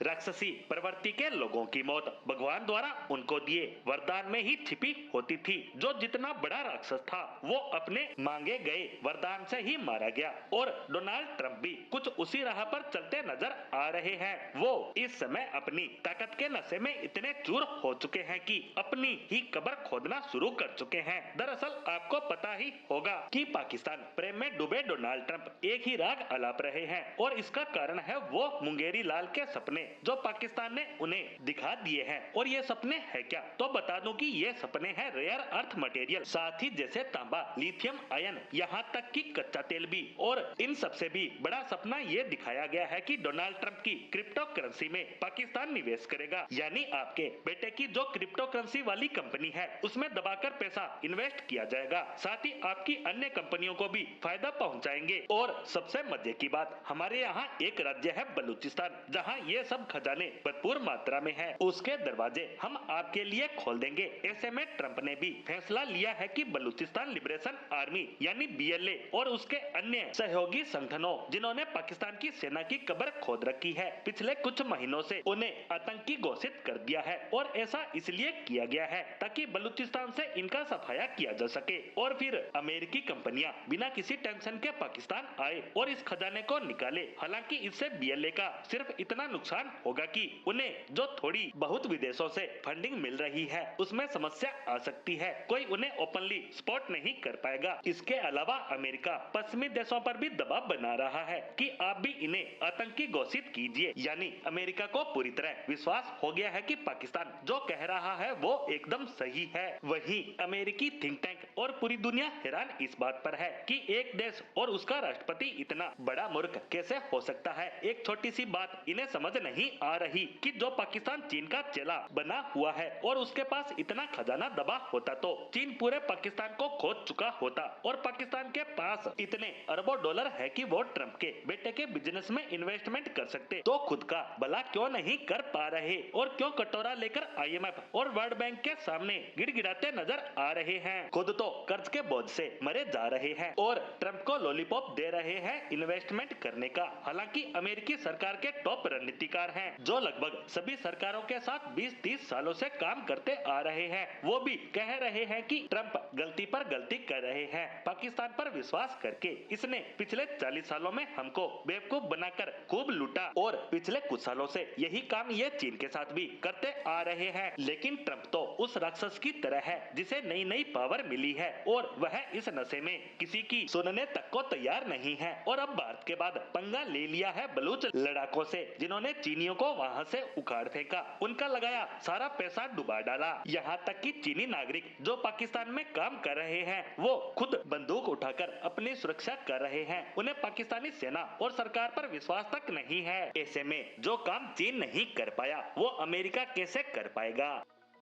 राक्षसी प्रवृत्ति के लोगों की मौत भगवान द्वारा उनको दिए वरदान में ही छिपी होती थी। जो जितना बड़ा राक्षस था वो अपने मांगे गए वरदान से ही मारा गया और डोनाल्ड ट्रंप भी कुछ उसी राह पर चलते नजर आ रहे हैं। वो इस समय अपनी ताकत के नशे में इतने चूर हो चुके हैं कि अपनी ही कब्र खोदना शुरू कर चुके हैं। दरअसल आपको पता ही होगा कि पाकिस्तान प्रेम में डूबे डोनाल्ड ट्रंप एक ही राग अलाप रहे हैं और इसका कारण है वो मुंगेरी लाल के सपने जो पाकिस्तान ने उन्हें दिखा दिए हैं। और ये सपने है क्या, तो बता दूं कि ये सपने हैं रेयर अर्थ मटेरियल, साथ ही जैसे तांबा, लिथियम आयन, यहाँ तक कि कच्चा तेल भी। और इन सबसे भी बड़ा सपना ये दिखाया गया है कि डोनाल्ड ट्रंप की क्रिप्टो करेंसी में पाकिस्तान निवेश करेगा, यानी आपके बेटे की जो क्रिप्टो करेंसी वाली कंपनी है उसमें दबाकर पैसा इन्वेस्ट किया जाएगा। साथ ही आपकी अन्य कंपनियों को भी फायदा पहुँचाएंगे। और सबसे मजे की बात, हमारे यहाँ एक राज्य है बलूचिस्तान, जहाँ ये सब खजाने भरपूर मात्रा में है, उसके दरवाजे हम आपके लिए खोल देंगे। ऐसे में ट्रंप ने भी फैसला लिया है कि बलूचिस्तान लिबरेशन आर्मी यानी बीएलए और उसके अन्य सहयोगी संगठनों जिन्होंने पाकिस्तान की सेना की कब्र खोद रखी है, पिछले कुछ महीनों से उन्हें आतंकी घोषित कर दिया है। और ऐसा इसलिए किया गया है ताकि बलूचिस्तान से इनका सफाया किया जा सके और फिर अमेरिकी कंपनियां बिना किसी टेंशन के पाकिस्तान आए और इस खजाने को निकाले। हालांकि इससे बीएलए का सिर्फ इतना नुकसान होगा कि उन्हें जो थोड़ी बहुत विदेशों से फंडिंग मिल रही है उसमें समस्या आ सकती है, कोई उन्हें ओपनली सपोर्ट नहीं कर पाएगा। इसके अलावा अमेरिका पश्चिमी देशों पर भी दबाव बना रहा है कि आप भी इन्हें आतंकी घोषित कीजिए। यानी अमेरिका को पूरी तरह विश्वास हो गया है कि पाकिस्तान जो कह रहा है वो एकदम सही है। वहीं अमेरिकी थिंक टैंक और पूरी दुनिया हैरान इस बात पर है कि एक देश और उसका राष्ट्रपति इतना बड़ा मूर्ख कैसे हो सकता है। एक छोटी सी बात इन्हें समझ नहीं आ रही कि जो पाकिस्तान चीन का चेला बना हुआ है और उसके पास इतना खजाना दबा होता तो चीन पूरे पाकिस्तान को खोद चुका होता। और पाकिस्तान के पास इतने अरबों डॉलर है कि वो ट्रंप के बेटे के बिजनेस में इन्वेस्टमेंट कर सकते, तो खुद का भला क्यों नहीं कर पा रहे और क्यों कटोरा लेकर आईएमएफ और वर्ल्ड बैंक के सामने गिड़गिड़ाते नजर आ रहे हैं। खुद तो कर्ज के बोझ से मरे जा रहे हैं और ट्रंप को लॉलीपॉप दे रहे हैं इन्वेस्टमेंट करने का। हालांकि अमेरिकी सरकार के टॉप रणनीतिकार हैं जो लगभग सभी सरकारों के साथ 20-30 सालों से काम करते आ रहे हैं, वो भी कह रहे हैं कि ट्रंप गलती पर गलती कर रहे हैं। पाकिस्तान पर विश्वास करके इसने पिछले 40 सालों में हमको बेवकूफ बनाकर खूब लूटा और पिछले कुछ सालों से यही काम ये चीन के साथ भी करते आ रहे हैं। लेकिन ट्रंप तो उस राक्षस की तरह है जिसे नई नई पावर मिली है और वह इस नशे में किसी की सुनने तक को तैयार नहीं है। और अब भारत के बाद पंगा ले लिया है बलूच लड़ाकों से जिन्होंने चीनियों को वहां से उखाड़ फेंका, उनका लगाया सारा पैसा डुबा डाला। यहाँ तक कि चीनी नागरिक जो पाकिस्तान में काम कर रहे हैं वो खुद बंदूक उठाकर अपनी सुरक्षा कर रहे हैं। उन्हें पाकिस्तानी सेना और सरकार पर विश्वास तक नहीं है। ऐसे में जो काम चीन नहीं कर पाया वो अमेरिका कैसे कर पाएगा।